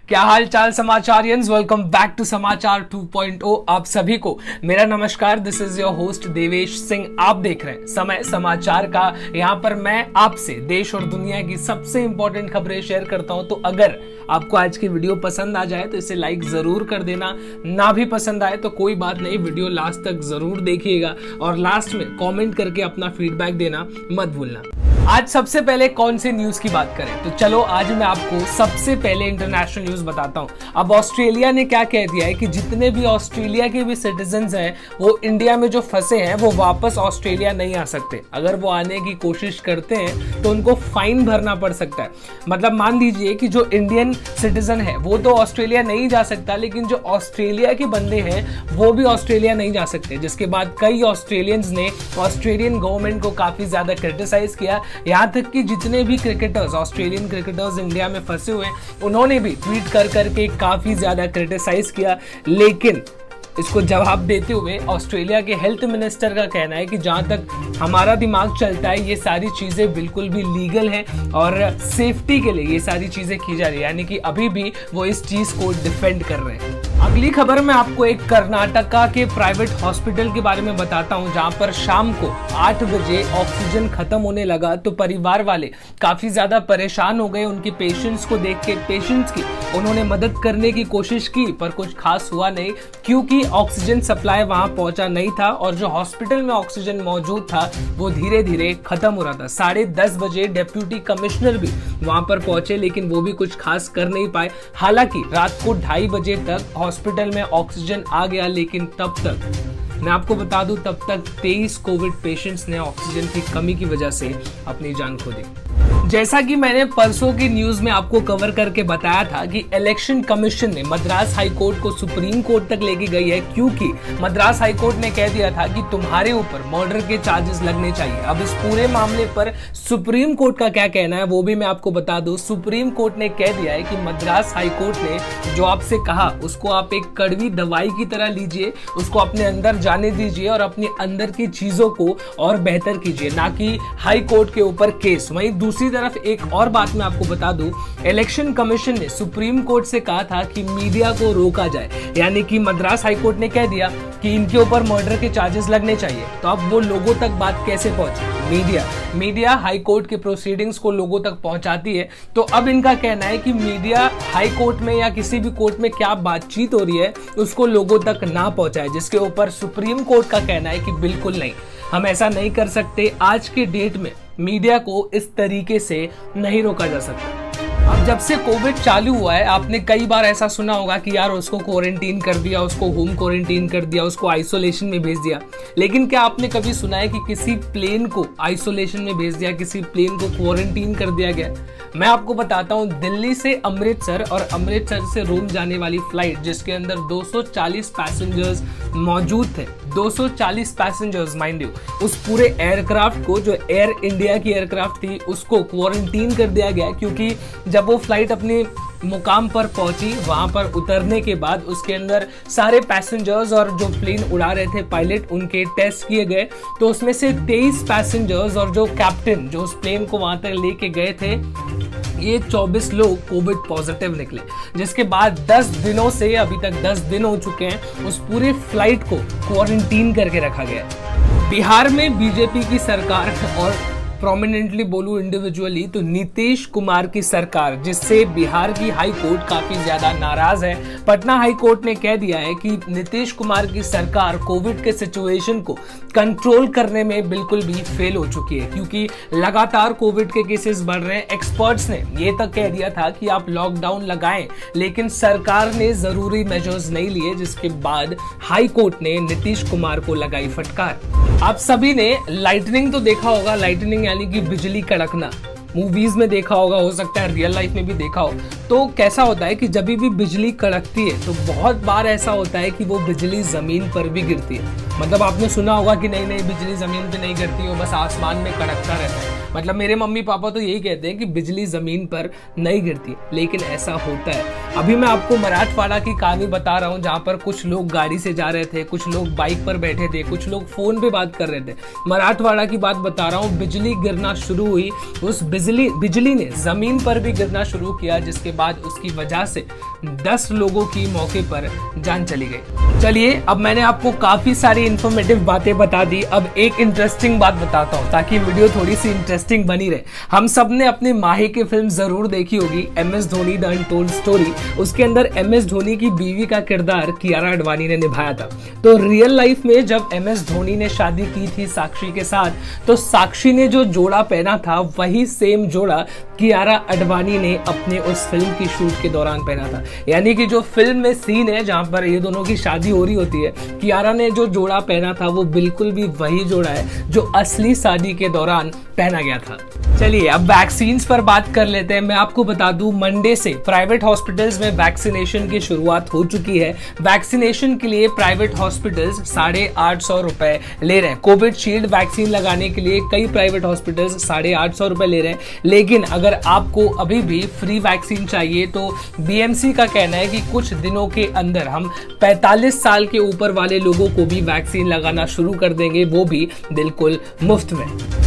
क्या हाल चाल समाचारियंस, welcome back to समाचार 2.0। आप सभी को मेरा नमस्कार। This is your host Devesh Singh. आप देख रहे हैं समय समाचार का। यहाँ पर मैं आपसे देश और दुनिया की सबसे इंपॉर्टेंट खबरें शेयर करता हूं। तो अगर आपको आज की वीडियो पसंद आ जाए तो इसे लाइक जरूर कर देना, ना भी पसंद आए तो कोई बात नहीं, वीडियो लास्ट तक जरूर देखिएगा और लास्ट में कमेंट करके अपना फीडबैक देना मत भूलना। आज सबसे पहले कौन सी न्यूज की बात करें तो चलो आज मैं आपको सबसे पहले इंटरनेशनल न्यूज बताता हूं। अब ऑस्ट्रेलिया ने क्या कह दिया है कि जितने भी ऑस्ट्रेलिया के भी सिटीजन्स हैं वो इंडिया में जो फंसे हैं वो वापस ऑस्ट्रेलिया नहीं आ सकते। अगर वो आने की कोशिश करते हैं तो उनको फाइन भरना पड़ सकता है। मतलब मान लीजिए कि जो इंडियन सिटीजन है वो तो ऑस्ट्रेलिया नहीं जा सकता, लेकिन जो ऑस्ट्रेलिया के बंदे हैं वो भी ऑस्ट्रेलिया नहीं जा सकते। जिसके बाद कई ऑस्ट्रेलियंस ने ऑस्ट्रेलियन गवर्नमेंट को काफी ज्यादा क्रिटिसाइज किया। यहाँ तक कि जितने भी क्रिकेटर्स, ऑस्ट्रेलियन क्रिकेटर्स इंडिया में फंसे हुए हैं, उन्होंने भी ट्वीट कर करके काफी ज्यादा क्रिटिसाइज किया। लेकिन इसको जवाब देते हुए ऑस्ट्रेलिया के हेल्थ मिनिस्टर का कहना है कि जहां तक हमारा दिमाग चलता है ये सारी चीजें बिल्कुल भी लीगल हैं और सेफ्टी के लिए ये सारी चीजें की जा रही है, यानी कि अभी भी वो इस चीज को डिफेंड कर रहे हैं। अगली खबर में आपको एक कर्नाटका के प्राइवेट हॉस्पिटल के बारे में बताता हूं, जहां पर शाम को 8 बजे ऑक्सीजन खत्म होने लगा तो परिवार वाले काफी ज्यादा परेशान हो गए। उनके पेशेंट्स को देख के पेशेंट्स की उन्होंने मदद करने की कोशिश की पर कुछ खास हुआ नहीं, क्योंकि ऑक्सीजन सप्लाई वहां पहुंचा नहीं था और जो हॉस्पिटल में ऑक्सीजन मौजूद था वो धीरे धीरे खत्म हो रहा था। 10:30 बजे डिप्टी कमिश्नर भी वहां पर पहुंचे, लेकिन वो भी कुछ खास कर नहीं पाए। हालांकि रात को 2:30 बजे तक हॉस्पिटल में ऑक्सीजन आ गया, लेकिन तब तक मैं आपको बता दूं तब तक 23 कोविड पेशेंट्स ने ऑक्सीजन की कमी की वजह से अपनी जान खो दी। जैसा कि मैंने परसों की न्यूज में आपको कवर करके बताया था कि इलेक्शन कमीशन ने मद्रास हाई कोर्ट को सुप्रीम कोर्ट तक लेके गई है, क्योंकि मद्रास हाई कोर्ट ने कह दिया था कि तुम्हारे ऊपर मर्डर के चार्जेस लगने चाहिए। अब इस पूरे मामले पर सुप्रीम कोर्ट का क्या कहना है वो भी मैं आपको बता दूं। सुप्रीम कोर्ट ने कह दिया है कि मद्रास हाई कोर्ट ने जो आपसे कहा उसको आप एक कड़वी दवाई की तरह लीजिए, उसको अपने अंदर जाने दीजिए और अपने अंदर की चीजों को और बेहतर कीजिए, ना कि हाई कोर्ट के ऊपर केस। वहीं दूसरी तरफ एक और बात मैं आपको बता दूं, इलेक्शन कमीशन ने सुप्रीम कोर्ट से कहा था कि मीडिया को रोका जाए, यानी कि मद्रास हाई कोर्ट ने कह दिया कि इनके ऊपर मर्डर के चार्जेस लगने चाहिए। तो अब वो लोगों तक बात कैसे पहुंची? मीडिया हाई कोर्ट के प्रोसीडिंग्स को लोगों तक पहुंचाती है। तो अब इनका कहना है कि मीडिया हाई कोर्ट में या किसी भी कोर्ट में क्या बातचीत हो रही है उसको लोगों तक ना पहुंचाए, जिसके ऊपर सुप्रीम कोर्ट का कहना है कि बिल्कुल नहीं, हम ऐसा नहीं कर सकते। आज के डेट में मीडिया को इस तरीके से नहीं रोका जा सकता। अब जब से कोविड चालू हुआ है आपने कई बार ऐसा सुना होगा कि यार उसको क्वारंटीन कर दिया, उसको होम क्वारंटीन कर दिया, उसको आइसोलेशन में भेज दिया। लेकिन क्या आपने कभी सुना है कि किसी प्लेन को आइसोलेशन में भेज दिया, किसी प्लेन को क्वारंटीन कर दिया गया? मैं आपको बताता हूं, दिल्ली से अमृतसर और अमृतसर से रोम जाने वाली फ्लाइट जिसके अंदर 240 पैसेंजर्स मौजूद थे, 240 पैसेंजर्स माइंड यू, उस पूरे एयरक्राफ्ट को, जो एयर इंडिया की एयरक्राफ्ट थी, उसको क्वारंटीन कर दिया गया। क्योंकि जब वो फ्लाइट अपने मुकाम पर पहुंची, वहां पर उतरने के बाद उसके अंदर सारे पैसेंजर्स और जो प्लेन उड़ा रहे थे पायलट, उनके टेस्ट किए गए। तो उसमें से 23 पैसेंजर्स और जो कैप्टन जो उस प्लेन को वहां तक लेके गए थे, ये 24 लोग कोविड पॉजिटिव निकले। जिसके बाद 10 दिनों से, अभी तक 10 दिन हो चुके हैं, उस पूरे फ्लाइट को क्वारंटीन करके रखा गया। बिहार में बीजेपी की सरकार, और प्रोमिनेंटली बोलूं इंडिविजुअली तो नीतीश कुमार की सरकार, जिससे बिहार की हाई कोर्ट काफी ज्यादा नाराज है। पटना हाई कोर्ट ने कह दिया है कि नीतीश कुमार की सरकार कोविड के सिचुएशन को कंट्रोल करने में बिल्कुल भी फेल हो चुकी है, क्योंकि लगातार कोविड के केसेस बढ़ रहे हैं। एक्सपर्ट्स ने ये तक कह दिया था कि आप लॉकडाउन लगाएं, लेकिन सरकार ने जरूरी मेजर्स नहीं लिए, जिसके बाद हाई कोर्ट ने नीतीश कुमार को लगाई फटकार। आप सभी ने लाइटनिंग तो देखा होगा, लाइटनिंग यानी कि बिजली कड़कना, मूवीज में देखा होगा, हो सकता है रियल लाइफ में भी देखा हो। तो कैसा होता है कि जब भी बिजली कड़कती है तो बहुत बार ऐसा होता है कि वो बिजली जमीन पर भी गिरती है। मतलब आपने सुना होगा कि नहीं बिजली जमीन पे नहीं गिरती, वो बस आसमान में कड़कता रहता है। मतलब मेरे मम्मी पापा तो यही कहते हैं कि बिजली जमीन पर नहीं गिरती, लेकिन ऐसा होता है। अभी मैं आपको मराठवाड़ा की कहानी बता रहा हूँ, जहाँ पर कुछ लोग गाड़ी से जा रहे थे, कुछ लोग बाइक पर बैठे थे, कुछ लोग फोन पे बात कर रहे थे। मराठवाड़ा की बात बता रहा हूँ, बिजली गिरना शुरू हुई, उस बिजली ने जमीन पर भी गिरना शुरू किया, जिसके बाद उसकी वजह से 10 लोगों की मौके पर जान चली गई। चलिए, अब मैंने आपको काफी सारी इंफॉर्मेटिव बातें बता दी, अब एक इंटरेस्टिंग बात बताता हूँ ताकि वीडियो थोड़ी सी इंटरेस्टिंग बनी रहे। हम सब ने अपने माही की फिल्म जरूर देखी होगी, MS Dhoni the untold story. उसके अंदर MS धोनी की बीवी का किरदार कियारा आडवाणी ने निभाया था। तो रियल लाइफ में जब MS धोनी ने शादी की थी साक्षी के साथ, तो साक्षी ने जो जोड़ा पहना था वही सेम जोड़ा कियारा आडवाणी ने अपने उस फिल्म की शूट के दौरान पहना था। यानी कि जो फिल्म में सीन है जहां पर ये दोनों की शादी हो रही होती है, कियारा ने जो जोड़ा पहना था वो बिल्कुल भी वही जोड़ा है जो असली शादी के दौरान पहना गया था। चलिए, अब वैक्सीन पर बात कर लेते हैं। मैं आपको बता दूं, मंडे से प्राइवेट हॉस्पिटल्स में वैक्सीनेशन की शुरुआत हो चुकी है। वैक्सीनेशन के लिए प्राइवेट हॉस्पिटल्स 850 रुपए ले रहे हैं। कोविड शील्ड वैक्सीन लगाने के लिए कई प्राइवेट हॉस्पिटल्स 850 रुपए ले रहे हैं। लेकिन अगर आपको अभी भी फ्री वैक्सीन चाहिए तो BMC का कहना है कि कुछ दिनों के अंदर हम 45 साल के ऊपर वाले लोगों को भी वैक्सीन लगाना शुरू कर देंगे, वो भी बिल्कुल मुफ्त में।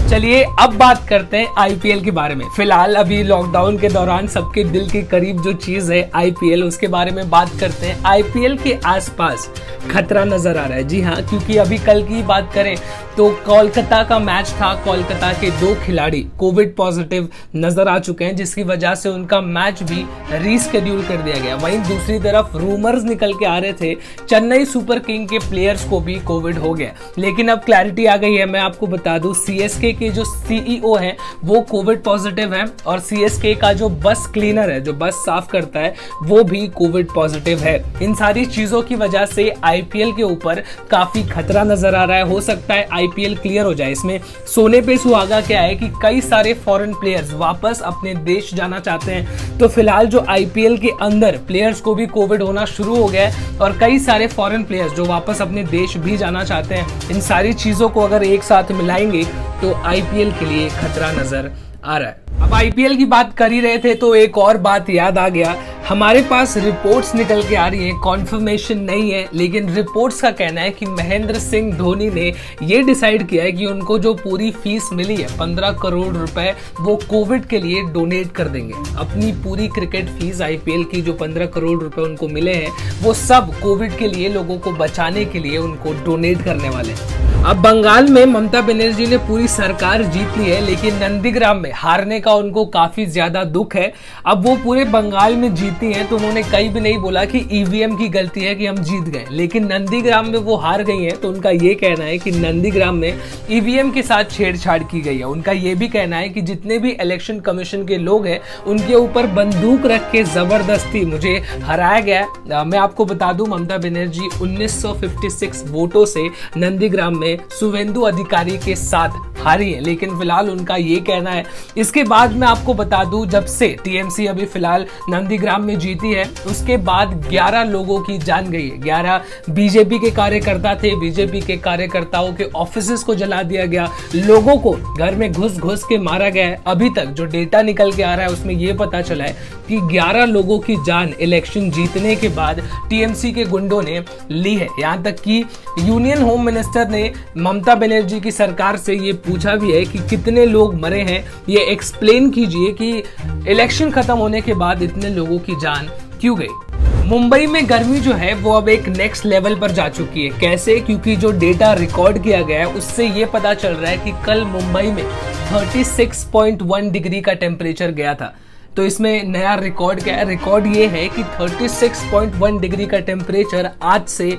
चलिए, अब बात करते हैं IPL के बारे में। फिलहाल अभी लॉकडाउन के दौरान सबके दिल के करीब जो चीज है IPL, उसके बारे में बात करते हैं। IPL के आसपास खतरा नजर आ रहा है। जी हाँ, क्योंकि अभी कल की बात करें तो कोलकाता का मैच था। कोलकाता के 2 खिलाड़ी कोविड पॉजिटिव नजर आ चुके हैं, जिसकी वजह से उनका मैच भी रीस्केड्यूल कर दिया गया। वहीं दूसरी तरफ रूमर्स निकल के आ रहे थे चेन्नई सुपर किंग के प्लेयर्स को भी कोविड हो गया, लेकिन अब क्लैरिटी आ गई है। मैं आपको बता दूं, CSK के जो CEO हैं वो कोविड पॉजिटिव है, और CSK का जो बस क्लीनर है, जो बस साफ करता है, वो भी कोविड पॉजिटिव है। इन सारी चीजों की वजह से IPL के ऊपर काफी खतरा नजर आ रहा है। हो सकता है IPL क्लियर हो जाए। इसमें सोने पे सुहागा क्या है कि कई सारे फॉरेन प्लेयर्स वापस अपने देश जाना चाहते हैं। तो फिलहाल जो IPL के अंदर प्लेयर्स को भी कोविड होना शुरू हो गया है, और कई सारे फॉरेन प्लेयर्स जो वापस अपने देश भी जाना चाहते हैं। इन सारी चीजों को अगर एक साथ मिलाएंगे तो IPL के लिए खतरा नजर आ रहा है। अब IPL की बात कर ही रहे थे तो एक और बात याद आ गया। हमारे पास रिपोर्ट्स निकल के आ रही हैं, कॉन्फर्मेशन नहीं है, लेकिन रिपोर्ट्स का कहना है कि महेंद्र सिंह धोनी ने ये डिसाइड किया है कि उनको जो पूरी फीस मिली है 15 करोड़ रुपए, वो कोविड के लिए डोनेट कर देंगे। अपनी पूरी क्रिकेट फीस IPL की जो 15 करोड़ रुपए उनको मिले हैं, वो सब कोविड के लिए, लोगों को बचाने के लिए उनको डोनेट करने वाले हैं। अब बंगाल में ममता बनर्जी ने पूरी सरकार जीत ली है, लेकिन नंदीग्राम में हारने का उनको काफी ज्यादा दुख है। अब वो पूरे बंगाल में जीती हैं तो उन्होंने कहीं भी नहीं बोला कि EVM की गलती है कि हम जीत गए, लेकिन नंदीग्राम में वो हार गई हैं तो उनका ये कहना है कि नंदीग्राम में EVM के साथ छेड़छाड़ की गई है। उनका ये भी कहना है कि जितने भी इलेक्शन कमीशन के लोग हैं उनके ऊपर बंदूक रख के जबरदस्ती मुझे हराया गया। मैं आपको बता दूं, ममता बनर्जी 1956 वोटों से नंदीग्राम में शुभेंदु अधिकारी के साथ हारी है, लेकिन फिलहाल उनका ये कहना है। इसके बाद मैं आपको बता दूं, जब से TMC अभी फिलहाल नंदीग्राम में जीती है, उसके बाद 11 लोगों की जान गई है। 11 BJP के कार्यकर्ता थे, BJP के कार्यकर्ताओं के ऑफिसेस को जला दिया गया, लोगों को घर में घुस के मारा गया है। अभी तक जो डेटा निकल के आ रहा है उसमें यह पता चला है कि 11 लोगों की जान इलेक्शन जीतने के बाद TMC के गुंडों ने ली है। यहां तक कि यूनियन होम मिनिस्टर ने ममता बनर्जी की सरकार से ये पूछा भी है कि कितने लोग मरे हैं, ये एक्सप्लेन कीजिए कि इलेक्शन खत्म होने के बाद इतने लोगों की जान क्यों गई। मुंबई में गर्मी जो है वो अब एक नेक्स्ट लेवल पर जा चुकी है। कैसे? क्योंकि जो डेटा रिकॉर्ड किया गया है उससे ये पता चल रहा है कि कल मुंबई में 36.1 डिग्री का टेम्परेचर गया था। तो इसमें नया रिकॉर्ड क्या है? रिकॉर्ड ये है कि 36.1 डिग्री का टेम्परेचर आज से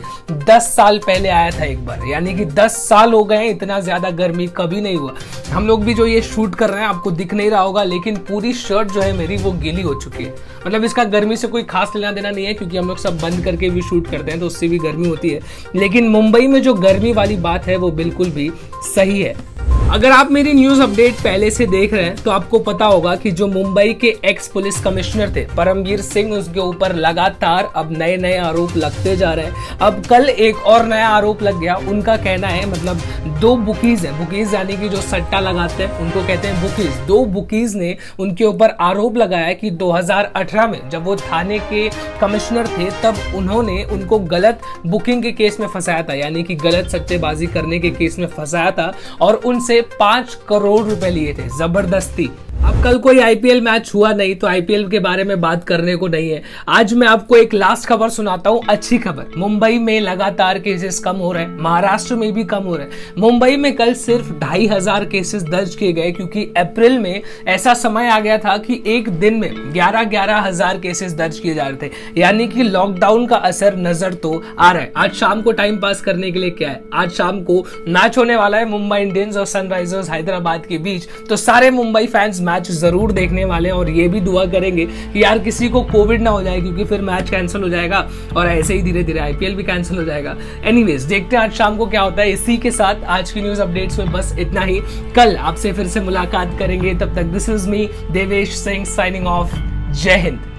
10 साल पहले आया था एक बार, यानी कि 10 साल हो गए, इतना ज्यादा गर्मी कभी नहीं हुआ। हम लोग भी जो ये शूट कर रहे हैं आपको दिख नहीं रहा होगा, लेकिन पूरी शर्ट जो है मेरी वो गीली हो चुकी है। मतलब इसका गर्मी से कोई खास लेना देना नहीं है, क्योंकि हम लोग सब बंद करके भी शूट करते हैं तो उससे भी गर्मी होती है। लेकिन मुंबई में जो गर्मी वाली बात है वो बिल्कुल भी सही है। अगर आप मेरी न्यूज अपडेट पहले से देख रहे हैं तो आपको पता होगा कि जो मुंबई के एक्स पुलिस कमिश्नर थे परमवीर सिंह, उसके ऊपर लगातार अब नए नए आरोप लगते जा रहे हैं। अब कल एक और नया आरोप लग गया। उनका कहना है, मतलब दो बुकीज हैं, बुकीज यानी कि जो सट्टा लगाते हैं उनको कहते हैं बुकीज। दो बुकीज ने उनके ऊपर आरोप लगाया कि 2018 में जब वो थाने के कमिश्नर थे तब उन्होंने उनको गलत बुकिंग के केस में फंसाया था, यानी कि गलत सट्टेबाजी करने के केस में फंसाया था और उनसे 5 करोड़ रुपए लिए थे जबरदस्ती। अब कल कोई आईपीएल मैच हुआ नहीं तो आईपीएल के बारे में बात करने को नहीं है। आज मैं आपको एक लास्ट खबर सुनाता हूं, अच्छी खबर। मुंबई में लगातार केसेस कम हो रहे हैं, महाराष्ट्र में भी कम हो रहे हैं। मुंबई में कल सिर्फ 2500 केसेस दर्ज किए गए, क्योंकि अप्रैल में ऐसा समय आ गया था कि एक दिन में 11,000 केसेस दर्ज किए जा रहे थे, यानी कि लॉकडाउन का असर नजर तो आ रहा है। आज शाम को टाइम पास करने के लिए क्या है, आज शाम को मैच होने वाला है मुंबई इंडियंस और सनराइजर्स हैदराबाद के बीच, तो सारे मुंबई फैंस मैच जरूर देखने वाले हैं और ये भी दुआ करेंगे कि यार किसी को कोविड ना हो जाए, क्योंकि फिर मैच कैंसिल हो जाएगा और ऐसे ही धीरे धीरे आईपीएल भी कैंसिल हो जाएगा। एनीवेज, देखते हैं आज शाम को क्या होता है। इसी के साथ आज की न्यूज अपडेट्स में बस इतना ही। कल आपसे फिर से मुलाकात करेंगे, तब तक this is me Devesh Singh signing off. जय हिंद।